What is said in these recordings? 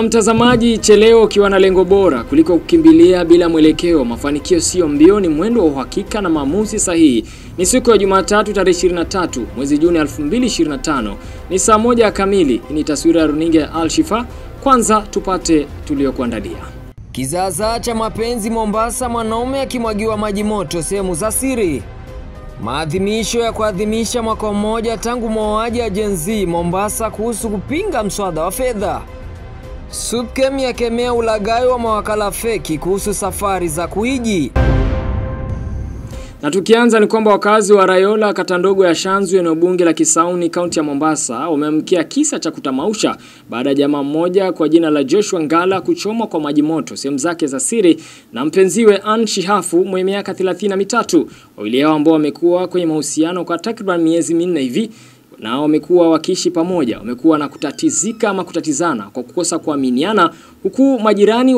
Na mtazamaji, cheleo ukiwa na lengo bora kuliko kukimbilia bila mwelekeo. Mafanikio sio mbio, ni mwendo wa uhakika na maamuzi sahihi. Ni siku ya Jumatatu tarehe 23 mwezi Juni 2025. Ni saa 1 kamili. Hii ni taswira ya runinga ya Al Shifa. Kwanza tupate tuliokuandalia. Kizaazaa cha mapenzi Mombasa, mwanaume akimwagiwa maji moto sehemu za siri. Maadhimisho ya kuadhimisha mwaka mmoja tangu mauaji ya Gen Z Mombasa kuhusu kupinga mswada wa fedha. SUPKEM yakemea ulaghai wa mawakala feki kuhusu safari za kuhiji. Na tukianza ni kwamba wakazi wa Rayola, kata ndogo ya Shanzu, eneo bunge la Kisauni, kaunti ya Mombasa, wameamkia kisa cha kutamausha baada ya jamaa mmoja kwa jina la Joshua Ngala kuchomwa kwa maji moto sehemu zake za siri na mpenziwe Ann Shihafu mwenye miaka 33. Wawili hao ambao wamekuwa kwenye mahusiano kwa takriban miezi 4 hivi na wamekuwa wakiishi pamoja, wamekuwa na kutatizika ama kutatizana kwa kukosa kuaminiana, huku majirani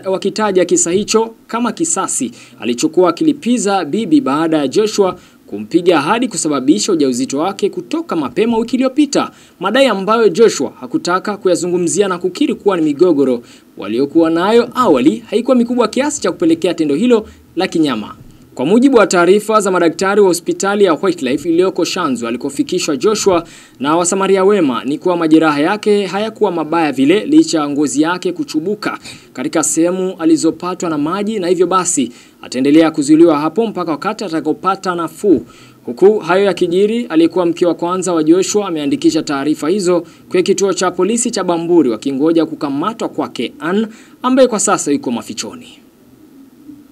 wakitaja kisa hicho kama kisasi alichokuwa akilipiza bibi baada ya Joshua kumpiga hadi kusababisha ujauzito wake kutoka mapema wiki iliyopita, madai ambayo Joshua hakutaka kuyazungumzia na kukiri kuwa ni migogoro waliokuwa nayo awali haikuwa mikubwa kiasi cha kupelekea tendo hilo la kinyama. Kwa mujibu wa taarifa za madaktari wa hospitali ya Whitelife iliyoko Shanzu alikofikishwa Joshua na wasamaria wema, ni kuwa majeraha yake hayakuwa mabaya vile licha ya ngozi yake kuchubuka katika sehemu alizopatwa na maji, na hivyo basi ataendelea kuzuiliwa hapo mpaka wakati atakapopata nafuu. Huku hayo yakijiri, aliyekuwa mke wa kwanza wa Joshua ameandikisha taarifa hizo kwa kituo cha polisi cha Bamburi wakingoja kukamatwa kwake Ann ambaye kwa sasa yuko mafichoni.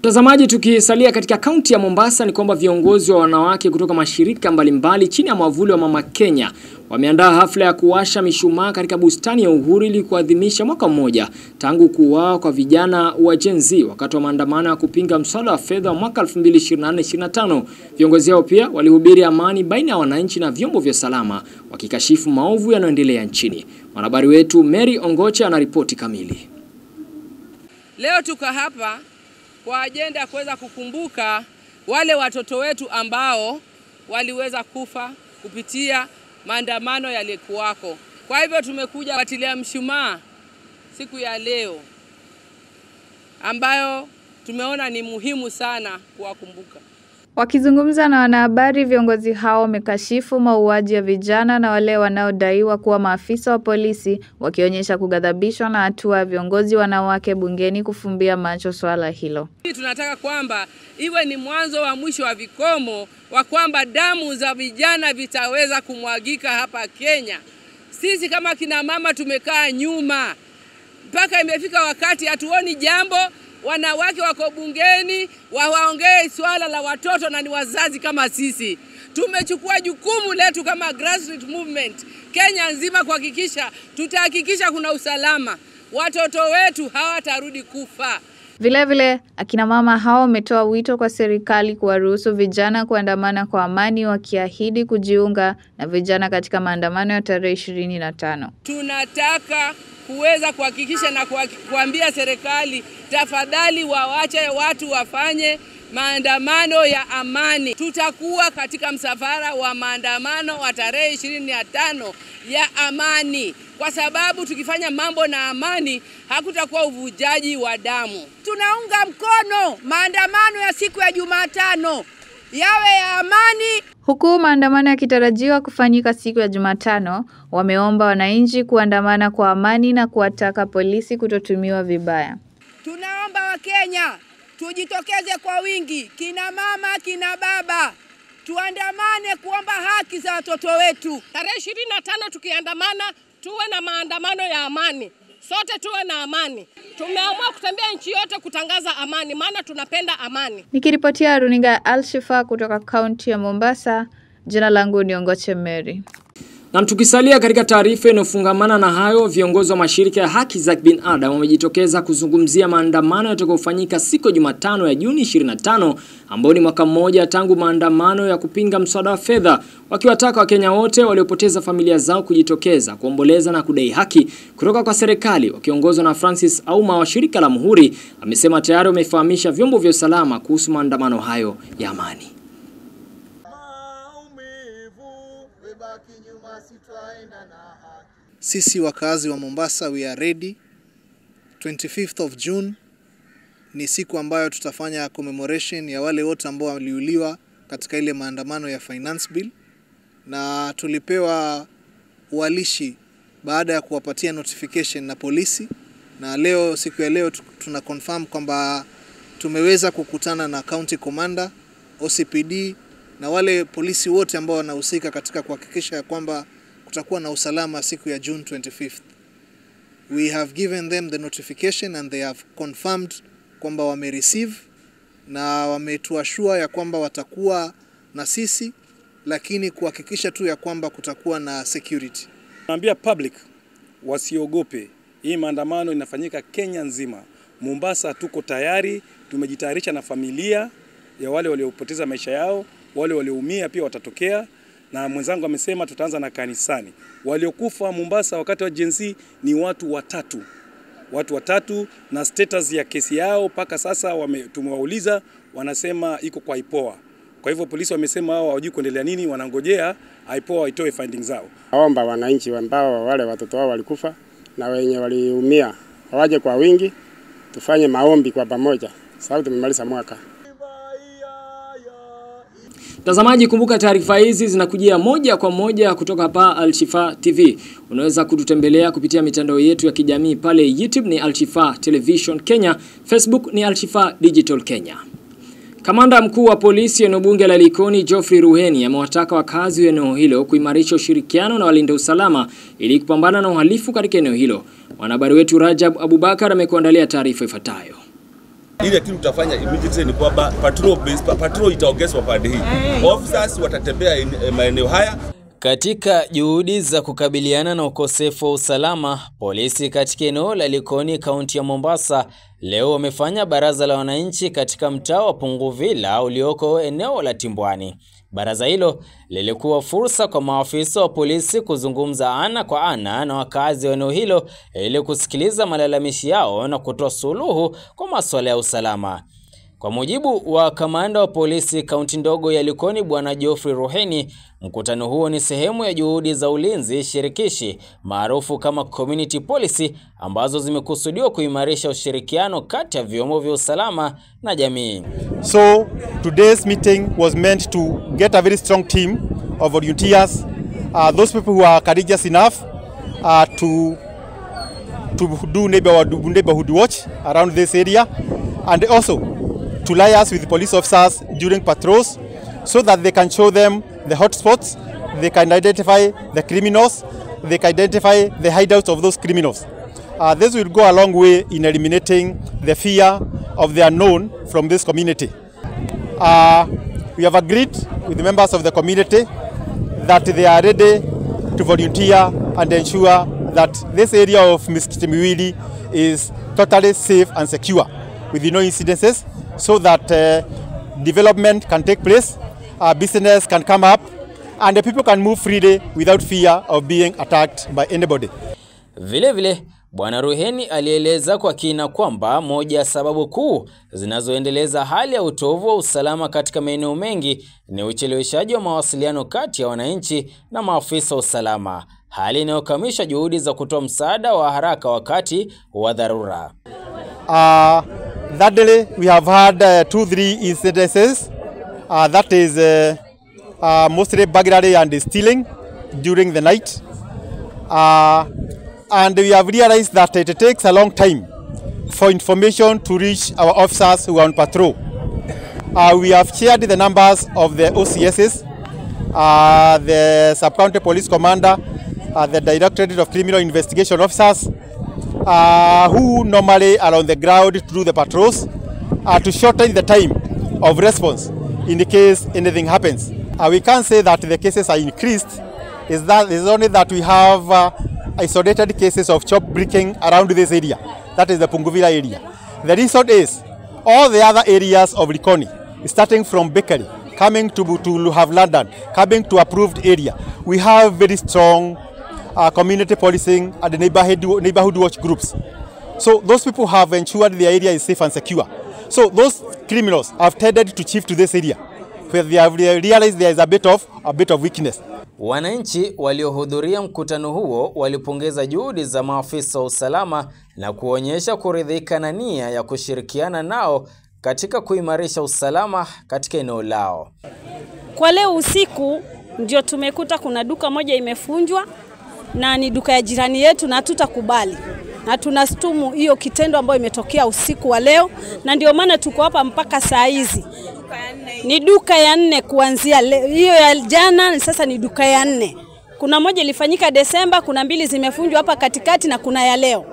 Mtazamaji, tukisalia katika kaunti ya Mombasa ni kwamba viongozi wa wanawake kutoka mashirika mbalimbali chini ya mwavuli wa Mama Kenya wameandaa hafla ya kuwasha mishumaa katika bustani ya Uhuru ili kuadhimisha mwaka mmoja tangu kuuawa kwa vijana wa Gen Z wakati wa maandamano ya kupinga mswada wa fedha wa mwaka 2024-25. Viongozi hao pia walihubiri amani baina ya wananchi na vyombo vya usalama, wakikashifu maovu yanayoendelea nchini. Mwanahabari wetu Mary Ongocha anaripoti kamili. Leo tuko hapa kwa ajenda ya kuweza kukumbuka wale watoto wetu ambao waliweza kufa kupitia maandamano yalikuwako. Kwa hivyo tumekuja kuwatilia mshumaa siku ya leo ambayo tumeona ni muhimu sana kuwakumbuka. Wakizungumza na wanahabari, viongozi hao wamekashifu mauaji ya vijana na wale wanaodaiwa kuwa maafisa wa polisi, wakionyesha kughadhabishwa na hatua ya viongozi wanawake bungeni kufumbia macho swala hilo. Tunataka kwamba iwe ni mwanzo wa mwisho wa vikomo wa kwamba damu za vijana vitaweza kumwagika hapa Kenya. Sisi kama kina mama tumekaa nyuma mpaka imefika wakati hatuoni jambo. Wanawake wako bungeni waongee swala la watoto na ni wazazi kama sisi. Tumechukua jukumu letu kama grassroots movement Kenya nzima kuhakikisha tutahakikisha kuna usalama. Watoto wetu hawatarudi kufa. Vile akina mama hao wametoa wito kwa serikali kuwaruhusu vijana kuandamana kwa amani, wakiahidi kujiunga na vijana katika maandamano ya tarehe 25. Tunataka kuweza kuhakikisha na kuambia serikali tafadhali waache watu wafanye maandamano ya amani. Tutakuwa katika msafara wa maandamano wa tarehe 25 ya amani, kwa sababu tukifanya mambo na amani hakutakuwa uvujaji wa damu. Tunaunga mkono maandamano ya siku ya Jumatano yawe ya amani. Huku maandamano yakitarajiwa kufanyika siku ya Jumatano, wameomba wananchi kuandamana kwa amani na kuwataka polisi kutotumiwa vibaya. Tunaomba Wakenya tujitokeze kwa wingi, kina mama, kina baba, tuandamane kuomba haki za watoto wetu. Tarehe 25 tukiandamana, tuwe na maandamano ya amani. Sote tuwe na amani. Tumeamua kutembea nchi yote kutangaza amani, maana tunapenda amani. Nikiripotia runinga ya Al Shifa kutoka kaunti ya Mombasa, jina langu ni Ongoche Mary. Na tukisalia katika taarifa inayofungamana na hayo, viongozi wa mashirika ya haki za binadamu wamejitokeza kuzungumzia maandamano yatakayofanyika siku ya Jumatano ya Juni 25, ambao ni mwaka mmoja tangu maandamano ya kupinga mswada wa fedha, wakiwataka Wakenya wote waliopoteza familia zao kujitokeza kuomboleza na kudai haki kutoka kwa serikali. Wakiongozwa na Francis Auma wa shirika la Muhuri, amesema tayari wamefahamisha vyombo vya usalama kuhusu maandamano hayo ya amani. Sisi wakazi wa Mombasa, we are ready 25th of June ni siku ambayo tutafanya commemoration ya wale wote ambao waliuliwa katika ile maandamano ya finance bill, na tulipewa ualishi baada ya kuwapatia notification na polisi, na leo siku ya leo tuna confirm kwamba tumeweza kukutana na county commander, OCPD na wale polisi wote ambao wanahusika katika kuhakikisha ya kwamba kutakuwa na usalama siku ya June 25th. We have given them the notification and they have confirmed kwamba wame-receive na wametuashua ya kwamba watakuwa na sisi, lakini kuhakikisha tu ya kwamba kutakuwa na security. Naambia public wasiogope. Hii maandamano inafanyika Kenya nzima. Mombasa tuko tayari, tumejitayarisha na familia ya wale waliopoteza maisha yao, wale walioumia pia watatokea, na mwenzangu amesema tutaanza na kanisani. Waliokufa Mombasa wakati wa Gen Z ni watu watatu, na status ya kesi yao paka sasa tumewauliza, wanasema iko kwa IPOA. Kwa hivyo polisi wamesema hao hawajui kuendelea nini, wanangojea IPOA itoe findings zao. Naomba wananchi ambao wale watoto wao walikufa na wenye waliumia waje kwa wingi, tufanye maombi kwa pamoja. Sababu tumemaliza mwaka. Mtazamaji, kumbuka taarifa hizi zinakujia moja kwa moja kutoka hapa Al-Shifa TV. Unaweza kututembelea kupitia mitandao yetu ya kijamii pale YouTube ni Al-Shifa Television Kenya, Facebook ni Al-Shifa Digital Kenya. Kamanda mkuu wa polisi eneo bunge la Likoni Geoffrey Ruheni amewataka wakazi wa eneo hilo kuimarisha ushirikiano na walinda usalama ili kupambana na uhalifu katika eneo hilo. Mwanahabari wetu Rajab Abubakar amekuandalia taarifa ifuatayo. Ile kitu tutafanya immediately ni kwamba patrol itaongezwa pande hii. Officers watatembea maeneo haya. Katika juhudi za kukabiliana na ukosefu wa usalama, polisi katika eneo la Likoni, kaunti ya Mombasa, leo wamefanya baraza la wananchi katika mtaa wa Punguvila ulioko eneo la Timbwani. Baraza hilo lilikuwa fursa kwa maafisa wa polisi kuzungumza ana kwa ana na wakazi wa eneo hilo ili kusikiliza malalamishi yao na kutoa suluhu kwa masuala ya usalama. Kwa mujibu wa kamanda wa polisi kaunti ndogo ya Likoni Bwana Geoffrey Ruheni, mkutano huo ni sehemu ya juhudi za ulinzi shirikishi maarufu kama community policy ambazo zimekusudiwa kuimarisha ushirikiano kati ya vyombo vya usalama na jamii. So today's meeting was meant to get a very strong team of volunteers, those people who are courageous enough to do neighborhood watch around this area, and also to liaise with police officers during patrols so that they can show them the hotspots, they can identify the criminals, they can identify the hideouts of those criminals. This will go a long way in eliminating the fear of the unknown from this community. We have agreed with the members of the community that they are ready to volunteer and ensure that this area of Miskiti Miwili is totally safe and secure with no incidences, so that development can take place, business can come up, and the people can move freely without fear of being attacked by anybody. Vile Bwana Ruheni alieleza kwa kina kwamba moja ya sababu kuu zinazoendeleza hali ya utovu wa usalama katika maeneo mengi ni ucheleweshaji wa mawasiliano kati ya wananchi na maafisa wa usalama, hali inayokamisha juhudi za kutoa msaada wa haraka wakati wa dharura. That day we have had 2-3 incidences, that is mostly burglary and stealing during the night, and we have realized that it takes a long time for information to reach our officers who are on patrol. We have shared the numbers of the OCSs, the Sub-County Police Commander, the Directorate of Criminal Investigation Officers, who normally are on the ground to do the patrols, to shorten the time of response in the case anything happens. We can't say that the cases are increased, it's only that we have isolated cases of chop breaking around this area. That is the Punguvila area. The reason is all the other areas of Likoni, starting from Bakery, coming to have London, coming to approved area, we have very strong community policing and neighborhood watch groups. So those people have ensured the area is safe and secure. So those criminals have tended to shift to this area where they have realized there is a bit of weakness. Wananchi waliohudhuria mkutano huo walipongeza juhudi za maafisa wa usalama na kuonyesha kuridhika na nia ya kushirikiana nao katika kuimarisha usalama katika eneo lao. Kwa leo usiku ndio tumekuta kuna duka moja imefunjwa na ni duka ya jirani yetu, na tutakubali na tunastumu hiyo kitendo ambayo imetokea usiku wa leo, na ndio maana tuko hapa mpaka saa hizi. Ni duka ya 4 kuanzia hiyo ya jana, sasa ni duka ya 4. Kuna moja ilifanyika Desemba, kuna 2 zimefunjwa hapa katikati na kuna ya leo.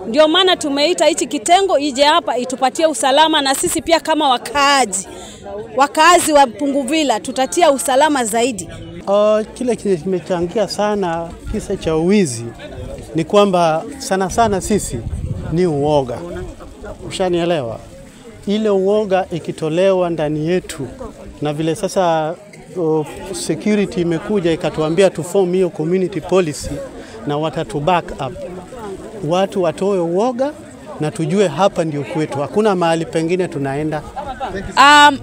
Ndio maana tumeita hichi kitengo ije hapa itupatie usalama, na sisi pia kama wakaazi wa Punguvila tutatia usalama zaidi. Kile kimechangia sana kisa cha uwizi ni kwamba sana sisi ni uoga. Ushanielewa? Ile uoga ikitolewa ndani yetu, na vile sasa security imekuja ikatuambia tu form hiyo community policy na watatu back up. Watu watoe uoga na tujue hapa ndio kwetu, hakuna mahali pengine tunaenda.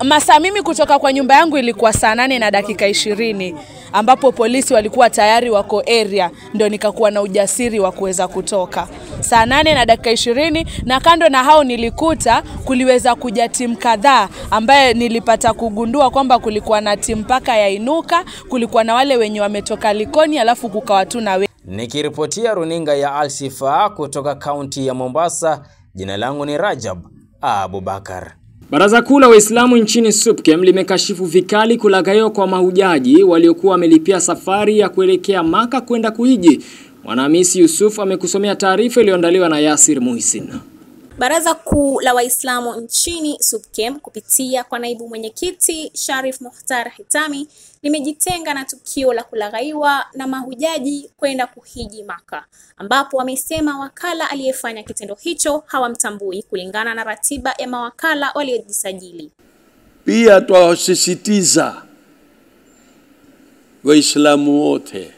Masaa mimi kutoka kwa nyumba yangu ilikuwa saa 8 na dakika 20 ambapo polisi walikuwa tayari wako area, ndio nikakuwa na ujasiri wa kuweza kutoka. Saa 8 na dakika 20, na kando na hao nilikuta kuliweza kuja timu kadhaa ambaye nilipata kugundua kwamba kulikuwa na timu paka ya Inuka, kulikuwa na wale wenye wametoka Likoni, alafu kukawa tu na Nikiripotia runinga ya Al Shifa kutoka kaunti ya Mombasa, jina langu ni Rajab Abubakar. Baraza Kuu la Waislamu nchini SUPKEM limekashifu vikali kulagaiwa kwa mahujaji waliokuwa wamelipia safari ya kuelekea Maka kwenda kuhiji. Mwanahamisi Yusuf amekusomea taarifa iliyoandaliwa na Yasir Muhsin. Baraza Kuu la Waislamu nchini SUPKEM kupitia kwa naibu mwenyekiti Sharif Mukhtar Hitami limejitenga na tukio la kulaghaiwa na mahujaji kwenda kuhiji Maka, ambapo wamesema wakala aliyefanya kitendo hicho hawamtambui kulingana na ratiba ya mawakala waliojisajili. Pia twasisitiza Waislamu wote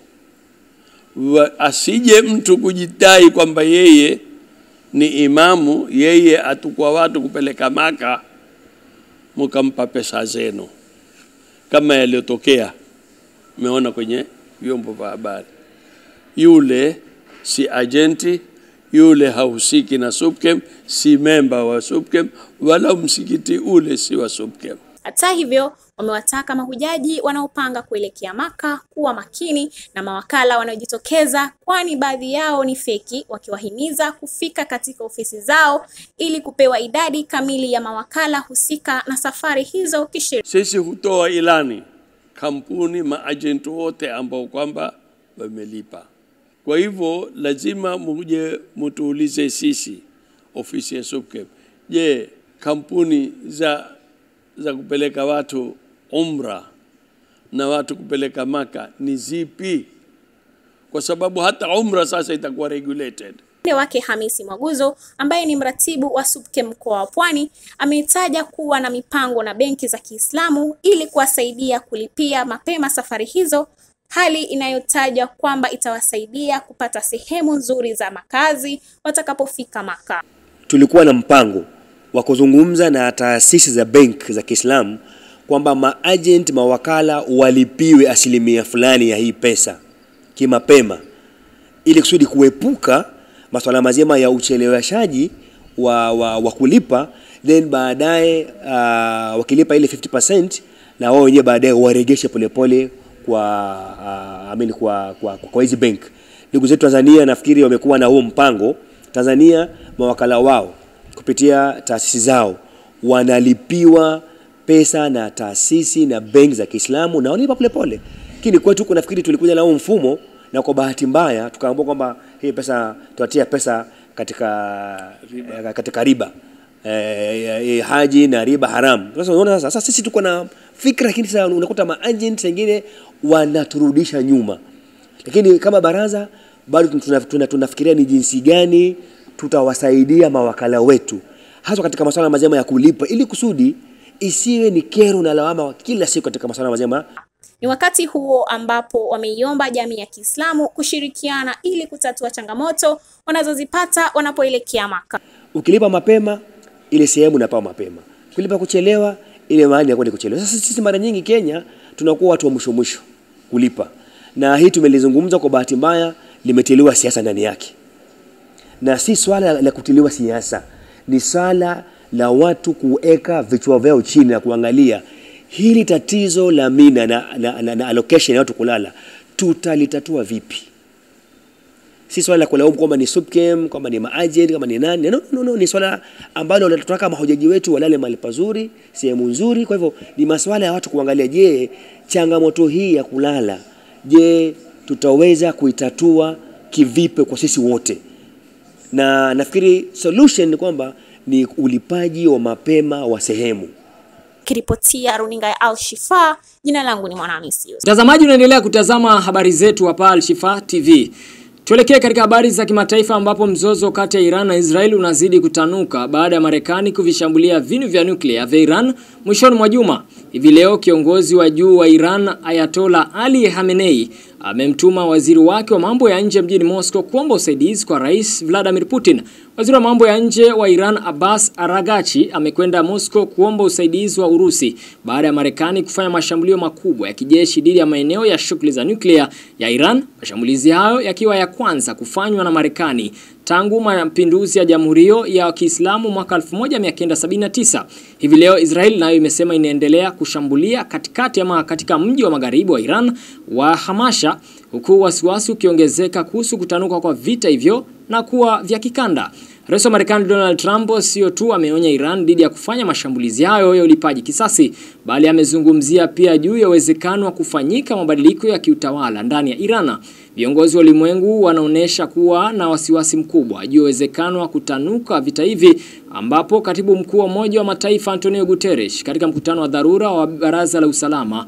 asije mtu kujidai kwamba yeye ni imamu, yeye atukua watu kupeleka Maka mkampa pesa zenu, kama yaliyotokea umeona kwenye vyombo vya habari. Yule si agenti, yule hahusiki na SUPKEM, si memba wa SUPKEM, wala msikiti ule si wa SUPKEM. Hata hivyo, wamewataka mahujaji wanaopanga kuelekea Maka kuwa makini na mawakala wanaojitokeza, kwani baadhi yao ni feki, wakiwahimiza kufika katika ofisi zao ili kupewa idadi kamili ya mawakala husika na safari hizo kisheria. Sisi hutoa ilani kampuni maagenti wote ambao kwamba wamelipa. Kwa hivyo lazima muje mtuulize sisi ofisi ya SUPKEM, je, kampuni za kupeleka watu umra na watu kupeleka Maka ni zipi? Kwa sababu hata umra sasa itakuwa regulated. Wake Hamisi Mwaguzo ambaye ni mratibu wa SUPKEM mkoa wa Pwani ameitaja kuwa na mipango na benki za Kiislamu ili kuwasaidia kulipia mapema safari hizo, hali inayotaja kwamba itawasaidia kupata sehemu nzuri za makazi watakapofika Maka. Tulikuwa na mpango wa kuzungumza na taasisi za benki za Kiislamu kwamba maagent mawakala walipiwe asilimia fulani ya hii pesa kimapema, ili kusudi kuepuka masuala mazima ya ucheleweshaji wa kulipa, then baadaye wakilipa ile 50% na wao wenyewe baadaye waregeshe polepole kwa hizi bank. Ndugu zetu Tanzania nafikiri wamekuwa na huo mpango. Tanzania mawakala wao kupitia taasisi zao wanalipiwa pesa na taasisi na benki za Kiislamu na wanalipa polepole. Lakini kwetu kuna nafikiri tulikuja na huo mfumo, na kwa bahati mbaya tukaambiwa kwamba hii pesa tuatia pesa katika riba. Haji na riba haram. Sasa unaona sasa sisi tuko na fikra, lakini sasa unakuta maagent wengine wanaturudisha nyuma. Lakini kama baraza bado tunafikiria ni jinsi gani tutawasaidia mawakala wetu hasa katika masuala mazima ya kulipa, ili kusudi isiwe ni kero na lawama kila siku katika masuala mazima. Ni wakati huo ambapo wameiomba jamii ya Kiislamu kushirikiana ili kutatua changamoto wanazozipata wanapoelekea Maka. Ukilipa mapema ile sehemu unapewa mapema, ukilipa kuchelewa ile mahali yako ni kuchelewa. Sasa sisi mara nyingi Kenya tunakuwa watu wa mwisho kulipa, na hii tumelizungumza kwa bahati mbaya limetiliwa siasa ndani yake. Na si swala la kutiliwa siasa, ni swala la watu kuweka vichwa vyao chini na kuangalia hili tatizo la mina na allocation ya watu kulala tutalitatua vipi. Si swala la kulaumu kwamba ni SUPKEM, kwamba ni maagent, kama ni nani. No, ni swala ambalo tunataka mahujaji wetu walale mahali pazuri, sehemu nzuri. Kwa hivyo ni masuala ya watu kuangalia, je, changamoto hii ya kulala, je, tutaweza kuitatua kivipi kwa sisi wote? Na nafikiri solution ni kwamba ni ulipaji wa mapema wa sehemu. Kiripotia runinga ya Al Shifa, jina langu ni Mwanamisi. Mtazamaji, unaendelea kutazama habari zetu hapa Al Shifa TV. Tuelekee katika habari za kimataifa ambapo mzozo kati ya Iran na Israel unazidi kutanuka baada ya Marekani kuvishambulia vinu vya nyuklia vya Iran mwishoni mwa juma. Hivi leo kiongozi wa juu wa Iran Ayatollah Ali Khamenei amemtuma waziri wake wa mambo ya nje mjini Moscow kuomba usaidizi kwa Rais Vladimir Putin. Waziri wa mambo ya nje wa Iran Abbas Araghchi amekwenda Moscow kuomba usaidizi wa Urusi baada ya Marekani kufanya mashambulio makubwa ya kijeshi dhidi ya maeneo ya shughuli za nyuklia ya Iran. Mashambulizi hayo yakiwa ya kwanza kufanywa na Marekani tangu mapinduzi ya Jamhuri ya Kiislamu mwaka 1979. Hivi leo Israel nayo imesema inaendelea kushambulia katika mji wa magharibi wa Iran wa Hamasha, huku wasiwasi ukiongezeka kuhusu kutanuka kwa vita hivyo na kuwa vya kikanda. Rais wa Marekani Donald Trump sio tu ameonya Iran dhidi ya kufanya mashambulizi hayo ya ulipaji kisasi, bali amezungumzia pia juu ya uwezekano wa kufanyika mabadiliko ya kiutawala ndani ya Iran. Viongozi wa ulimwengu wanaonesha kuwa na wasiwasi mkubwa juu ya uwezekano wa kutanuka vita hivi, ambapo katibu mkuu wa Umoja wa Mataifa Antonio Guterres katika mkutano wa dharura wa Baraza la Usalama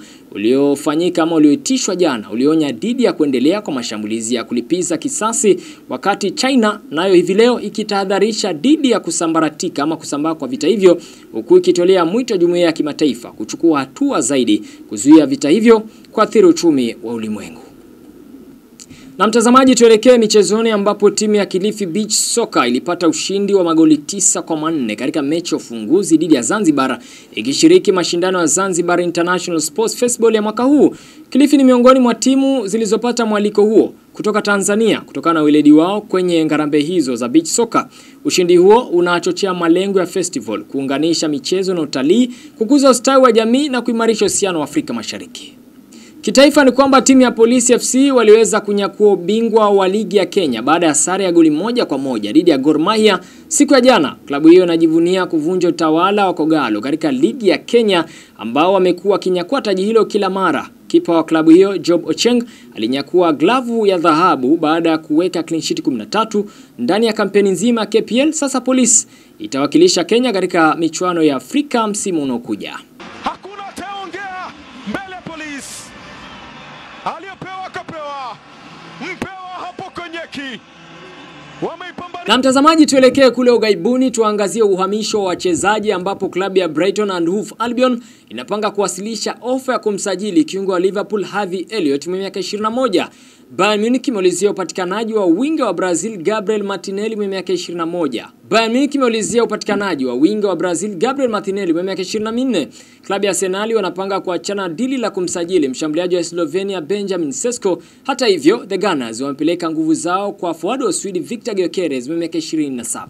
ulioitishwa jana ulionya dhidi ya kuendelea kwa mashambulizi ya kulipiza kisasi, wakati China nayo hivi leo ikitahadharisha dhidi ya kusambaa kwa vita hivyo, huku ikitolea mwito jumuiya ya kimataifa kuchukua hatua zaidi kuzuia vita hivyo kuathiri uchumi wa ulimwengu. Na mtazamaji, tuelekee michezoni ambapo timu ya Kilifi Beach Soccer ilipata ushindi wa magoli 9-4 katika mechi ya ufunguzi dhidi ya Zanzibar, ikishiriki mashindano ya Zanzibar International Sports Festival ya mwaka huu. Kilifi ni miongoni mwa timu zilizopata mwaliko huo kutoka Tanzania kutokana na weledi wao kwenye ngarambe hizo za beach soccer. Ushindi huo unachochea malengo ya festival kuunganisha michezo na utalii, kukuza ustawi wa jamii na kuimarisha uhusiano wa Afrika Mashariki. Kitaifa ni kwamba timu ya Police FC waliweza kunyakua ubingwa wa ligi ya Kenya baada ya sare ya goli 1-1 dhidi ya Gor Mahia siku ya jana. Klabu hiyo inajivunia kuvunja utawala wa Kogalo katika ligi ya Kenya ambao wamekuwa kinyakua taji hilo kila mara. Kipa wa klabu hiyo Job Ocheng alinyakua glavu ya dhahabu baada ya kuweka clean sheet 13 ndani ya kampeni nzima ya KPL. Sasa Police itawakilisha Kenya katika michuano ya Afrika msimu unaokuja. Aliyopewa kapewa, mpewa hapo konyeki. Na mtazamaji, tuelekee kule ugaibuni tuangazie uhamisho wa wachezaji ambapo klabu ya Brighton and Hove Albion inapanga kuwasilisha ofa ya kumsajili kiungo wa Liverpool Harvey Elliott mwenye miaka 21. Bayern Munich imeulizia upatikanaji wa winga wa Brazil Gabriel Martinelli mwenye miaka 21. Bayern Munich imeulizia upatikanaji wa winga wa Brazil Gabriel Martinelli mwenye miaka 24. Klabu ya Arsenal wanapanga kuachana dili la kumsajili mshambuliaji wa Slovenia Benjamin Sesko. Hata hivyo, the Gunners wamepeleka nguvu zao kwa forward wa Sweden Victor Gyökeres mwenye miaka 27.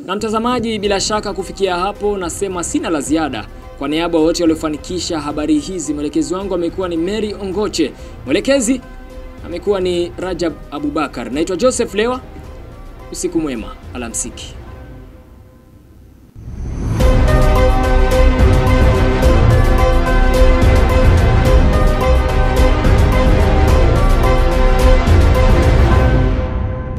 Na mtazamaji, bila shaka kufikia hapo nasema sina la ziada. Kwa niaba wote waliofanikisha habari hizi, mwelekezi wangu amekuwa ni Mary Ongoche. Mwelekezi amekuwa ni Rajab Abubakar. Naitwa Joseph Lewa. Usiku mwema. Alamsiki.